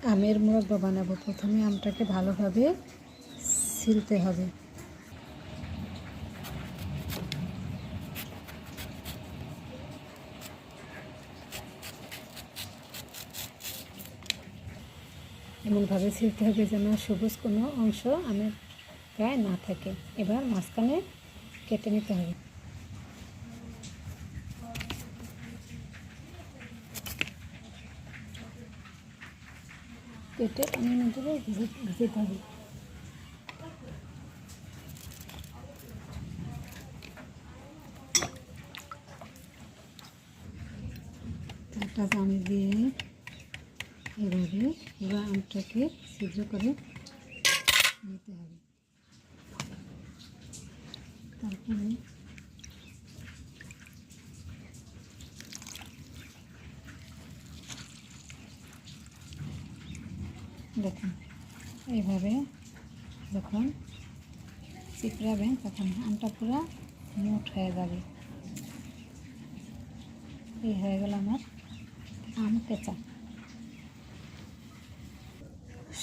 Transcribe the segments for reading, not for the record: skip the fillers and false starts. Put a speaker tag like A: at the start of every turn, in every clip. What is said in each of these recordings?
A: আমের মুরব্বা বানাবো। প্রথমে আমটাকে ভালোভাবে ছিলতে হবে। এমনভাবে ছিলতে হবে যেন সবুজ কোনো অংশ আমের গায়ে না থাকে। এবার মাঝখানে কেটে নিতে হবে। কেটে পানির মধ্যে ভিজাতে হবে। একটা চামচ দিয়ে এভাবে পুরো আমটাকে সিদ্ধ করে নিতে হবে। তারপরে দেখুন, এইভাবে যখন চিপড়াবেন তখন আমটা পুরো মোট হয়ে যাবে। এই হয়ে গেল আমার আম কেঁচা।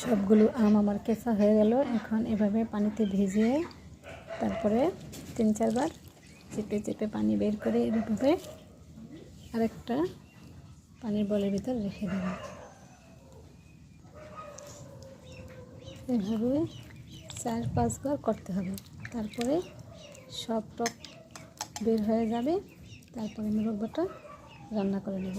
A: সবগুলো আম আমার কেঁচা হয়ে গেল। এখন এভাবে পানিতে ভিজিয়ে তারপরে 3-4 বার চেপে চেপে পানি বের করে এভাবে আরেকটা পানির বলের ভিতর রেখে দেবেন। এভাবে 4-5 বার করতে হবে। তারপরে সব টক বের হয়ে যাবে। তারপরে মুরব্বাটা রান্না করে নেব।